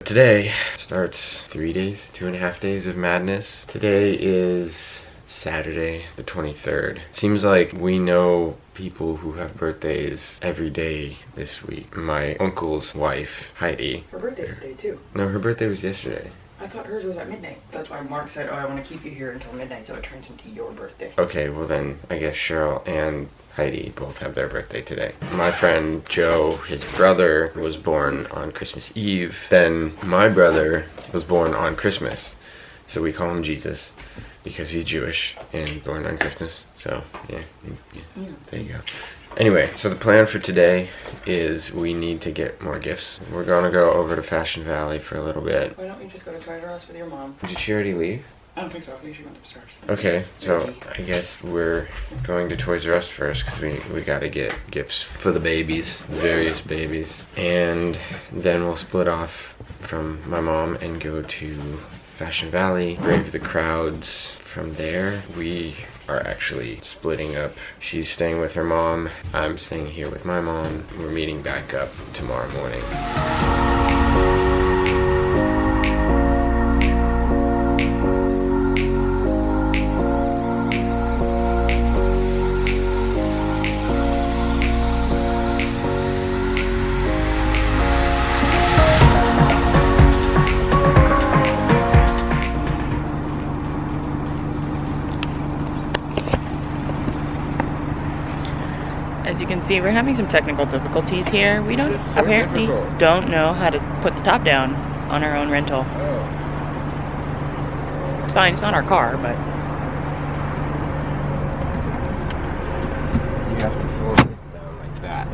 Today starts 3 days, 2.5 days of madness. Today is Saturday, the 23rd. Seems like we know people who have birthdays every day this week. My uncle's wife, Heidi. Her birthday's today too. No, her birthday was yesterday. I thought hers was at midnight. That's why Mark said, oh, I want to keep you here until midnight so it turns into your birthday. Okay, well then, I guess Cheryl and Heidi both have their birthday today. My friend Joe, his brother, was born on Christmas Eve. Then my brother was born on Christmas. So we call him Jesus because he's Jewish and born on Christmas. So, yeah, there you go. Anyway, so the plan for today is we need to get more gifts. We're gonna go over to Fashion Valley for a little bit. Why don't you just go to Toys R Us with your mom? Did she already leave? I don't think so. I think she went upstairs. Okay, so I guess we're going to Toys R Us first because we gotta get gifts for the babies, various babies. And then we'll split off from my mom and go to Fashion Valley, brave the crowds. From there, we are actually splitting up. She's staying with her mom. I'm staying here with my mom. We're meeting back up tomorrow morning. As you can see, we're having some technical difficulties here. We don't This is so apparently difficult. don't know how to put the top down on our own rental. Oh. It's fine, it's not our car, but You have to fold this down like that.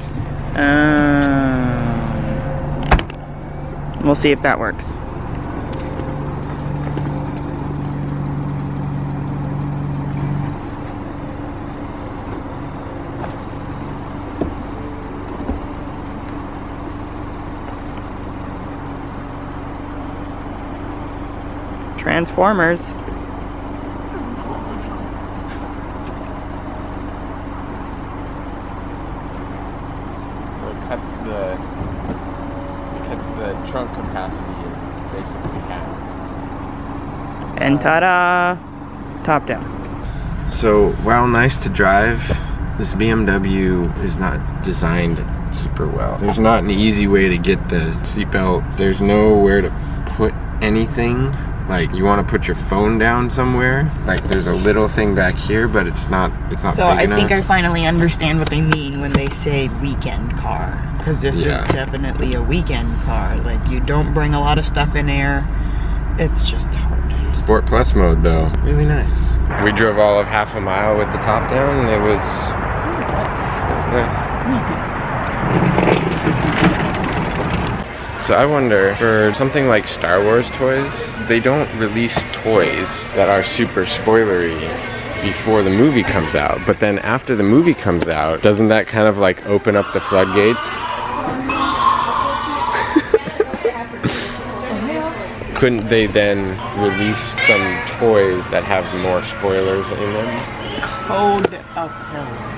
we'll see if that works. Transformers. So it cuts the trunk capacity in basically half. And ta-da! Top down. So while nice to drive, this BMW is not designed super well. There's not an easy way to get the seatbelt. There's nowhere to put anything. Like, you want to put your phone down somewhere. Like, there's a little thing back here, but it's not So big I enough. think I finally understand what they mean when they say weekend car. Because this Yeah. is definitely a weekend car. Like, you don't bring a lot of stuff in there. It's just hard. Sport Plus mode, though. Really nice. We drove all of half a mile with the top down, and it was nice. So I wonder, for something like Star Wars toys, they don't release toys that are super spoilery before the movie comes out. But then after the movie comes out, doesn't that kind of like open up the floodgates? Couldn't they then release some toys that have more spoilers in them? Code upheld.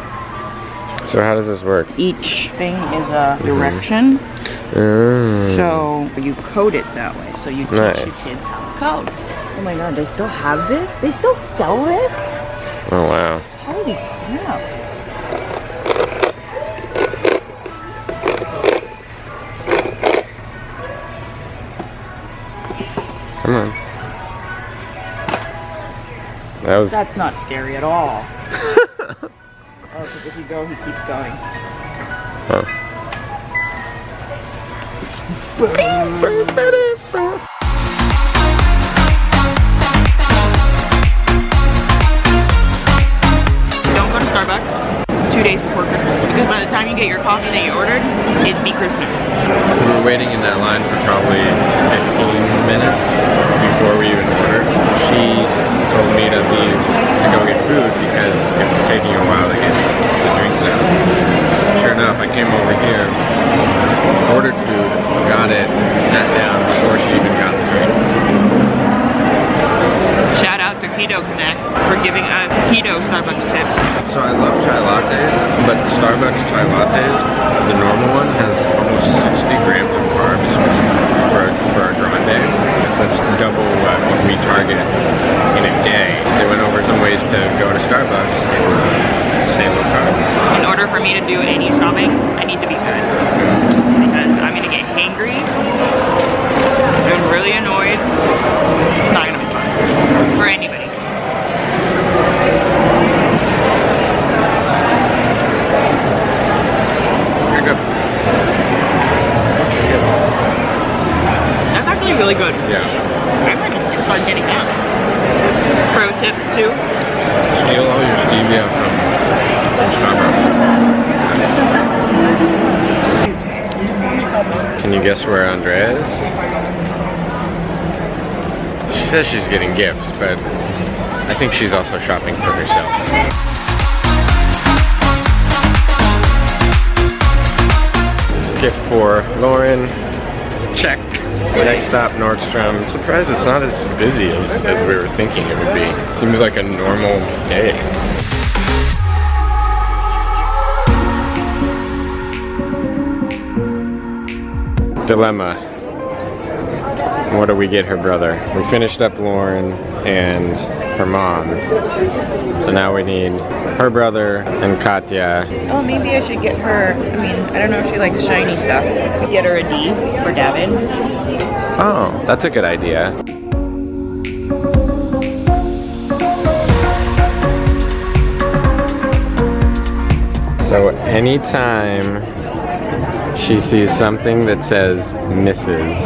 So how does this work? Each thing is a direction. So you code it that way. So you teach your Nice. kids how to code. Oh my god, they still have this? They still sell this? Oh wow. Holy crap. Come on. That's not scary at all. Oh, because if you go, he keeps going. Oh. Don't go to Starbucks 2 days before Christmas, because by the time you get your coffee that you ordered, it'd be Christmas. We were waiting in that line for probably 15 minutes before we even ordered. She told me to leave to go get food because it was taking a while to get the drinks out. Sure enough, I came over here, ordered food, got it, sat down before she even got the drinks. Shout out to Keto Connect for giving us keto Starbucks tips. So I love chai lattes, but the Starbucks chai lattes, the normal one has almost 60 grams of carbs for a really good. Yeah. I might just start getting that. Pro tip too. Steal all your stevia from Starbucks. Can you guess where Andrea is? She says she's getting gifts, but I think she's also shopping for herself. Gift for Lauren. Check. Next stop, Nordstrom. I'm surprised it's not as busy as we were thinking it would be. Seems like a normal day. Dilemma. What do we get her brother? We finished up Lauren and her mom. So now we need her brother and Katya. Oh, maybe I should get her. I mean, I don't know if she likes shiny stuff. Get her a D for Gavin. Oh, that's a good idea. So anytime she sees something that says Mrs.,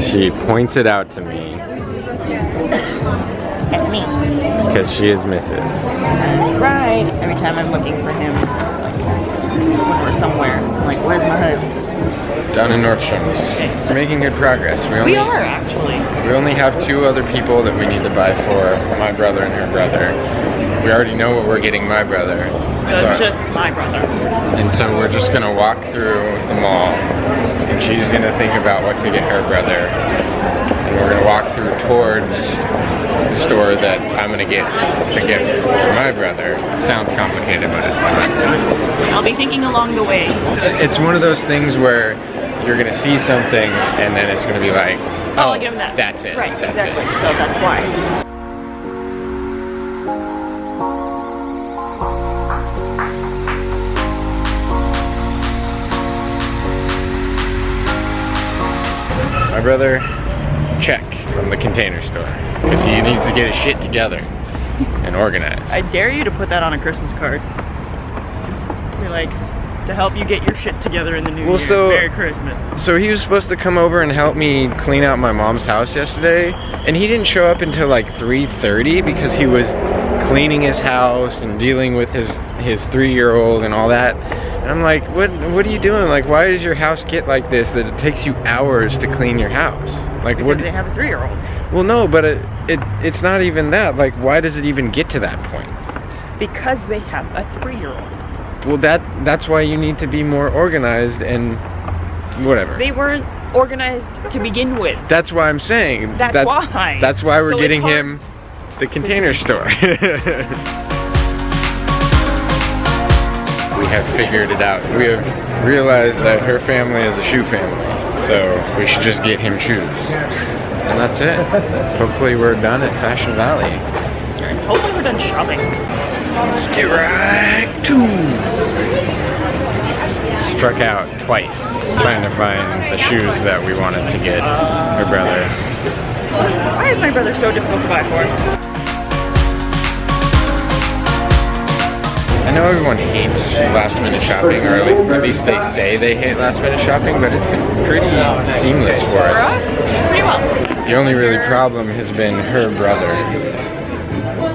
she points it out to me. That's me. Because she is Mrs. That's right. Every time I'm looking for him, or somewhere, I'm like, where's my husband? Down in Nordstrom's. We're making good progress. We are, actually. We only have 2 other people that we need to buy for, my brother and her brother. We already know what we're getting my brother. So it's just my brother. And so we're just gonna walk through the mall, and she's gonna think about what to get her brother. And we're gonna walk through towards the store that I'm gonna get a gift for my brother. Sounds complicated, but it's not. I'll be thinking along the way. It's one of those things where you're gonna see something, and then it's gonna be like, oh, I'll give him that. That's it. Right, that's exactly. It. So that's why. My brother, check from the Container Store, because he needs to get his shit together and organized. I dare you to put that on a Christmas card. You're like, to help you get your shit together in the new year. So, Merry Christmas. So he was supposed to come over and help me clean out my mom's house yesterday, and he didn't show up until like 3:30 because he was cleaning his house and dealing with his 3-year-old and all that. And I'm like, what are you doing? Like, why does your house get like this that it takes you hours to clean your house? Like, Because they have a 3-year-old. Well, no, but it's not even that. Like, why does it even get to that point? Because they have a 3-year-old. Well, that's why you need to be more organized and whatever. They weren't organized to begin with. That's why I'm saying. That's why. That's why we're So getting it's hard. him the Container Store. We have figured it out. We have realized that her family is a shoe family, so we should just get him shoes. And that's it. Hopefully we're done at Fashion Valley. Hopefully we're done shopping. Let's get right to. Struck out twice trying to find the shoes that we wanted to get her brother. Why is my brother so difficult to buy for? I know everyone hates last minute shopping, or at least they say they hate last minute shopping, but it's been pretty seamless for For us. us? Pretty well. The only really problem has been her brother,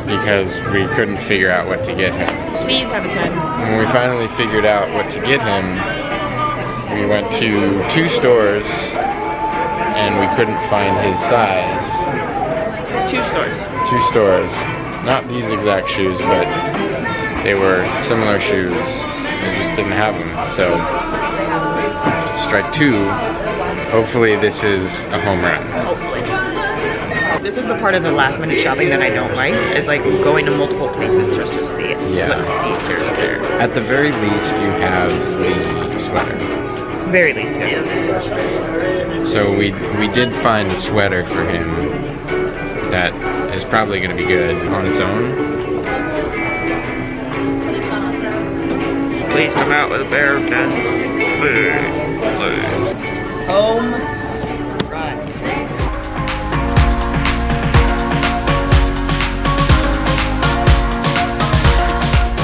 because we couldn't figure out what to get him. Please have a 10. When we finally figured out what to get him, we went to 2 stores and we couldn't find his size. 2 stores. 2 stores. Not these exact shoes, but they were similar shoes. They just didn't have them. So, strike 2. Hopefully this is a home run. Hopefully. This is the part of the last minute shopping that I don't like. Is like going to multiple places just to see it. Yeah. Let's see if there's there. At the very least, you have the sweater. Very least, yes. So we did find a sweater for him that is probably going to be good on its own. Please come out with a bear gun. Home run.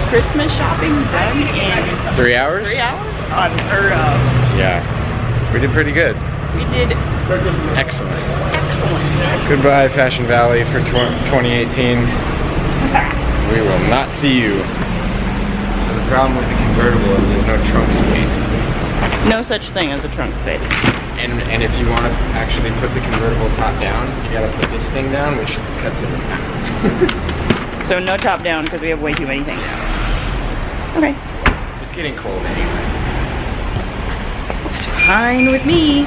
Christmas shopping done in 3 hours? 3 hours? Unheard of. Yeah. We did pretty good. We You did Excellent. excellent. Goodbye, Fashion Valley for 2018. We will not see you. So the problem with the convertible is there's no trunk space. No such thing as a trunk space. And if you want to actually put the convertible top down, you gotta put this thing down, which cuts it in half. So no top down because we have way too many things. Okay. It's getting cold anyway. It's fine with me.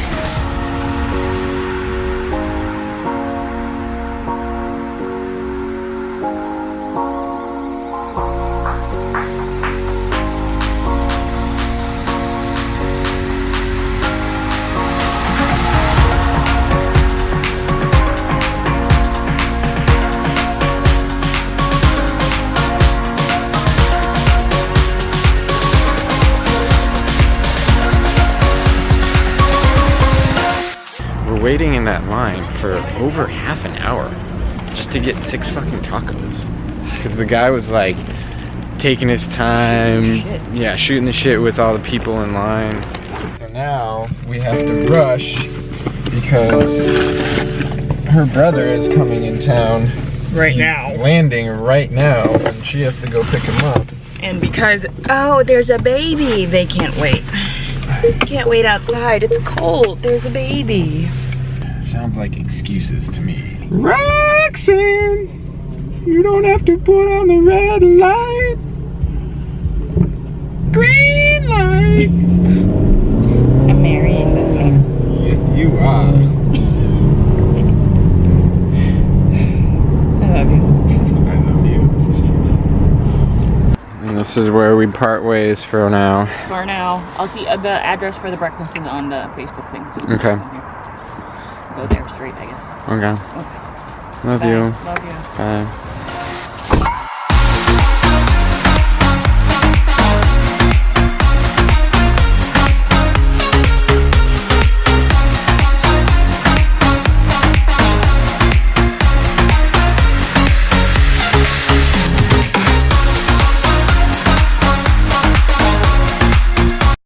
Waiting in that line for over half an hour just to get 6 fucking tacos. Because the guy was like taking his time, yeah, shooting the shit with all the people in line. So now we have to rush because her brother is coming in town Right now. landing right now, and she has to go pick him up. And because, oh, there's a baby, they can't wait. Can't wait outside. It's cold. There's a baby. Sounds like excuses to me. Roxanne, you don't have to put on the red light. Green light. I'm marrying this man. Yes, you are. I love you. I love you. And this is where we part ways for now. For now, I'll see the address for the breakfast is on the Facebook thing. So Okay. go there straight, I guess. Okay. Okay. Love Bye. you. Love you. Bye.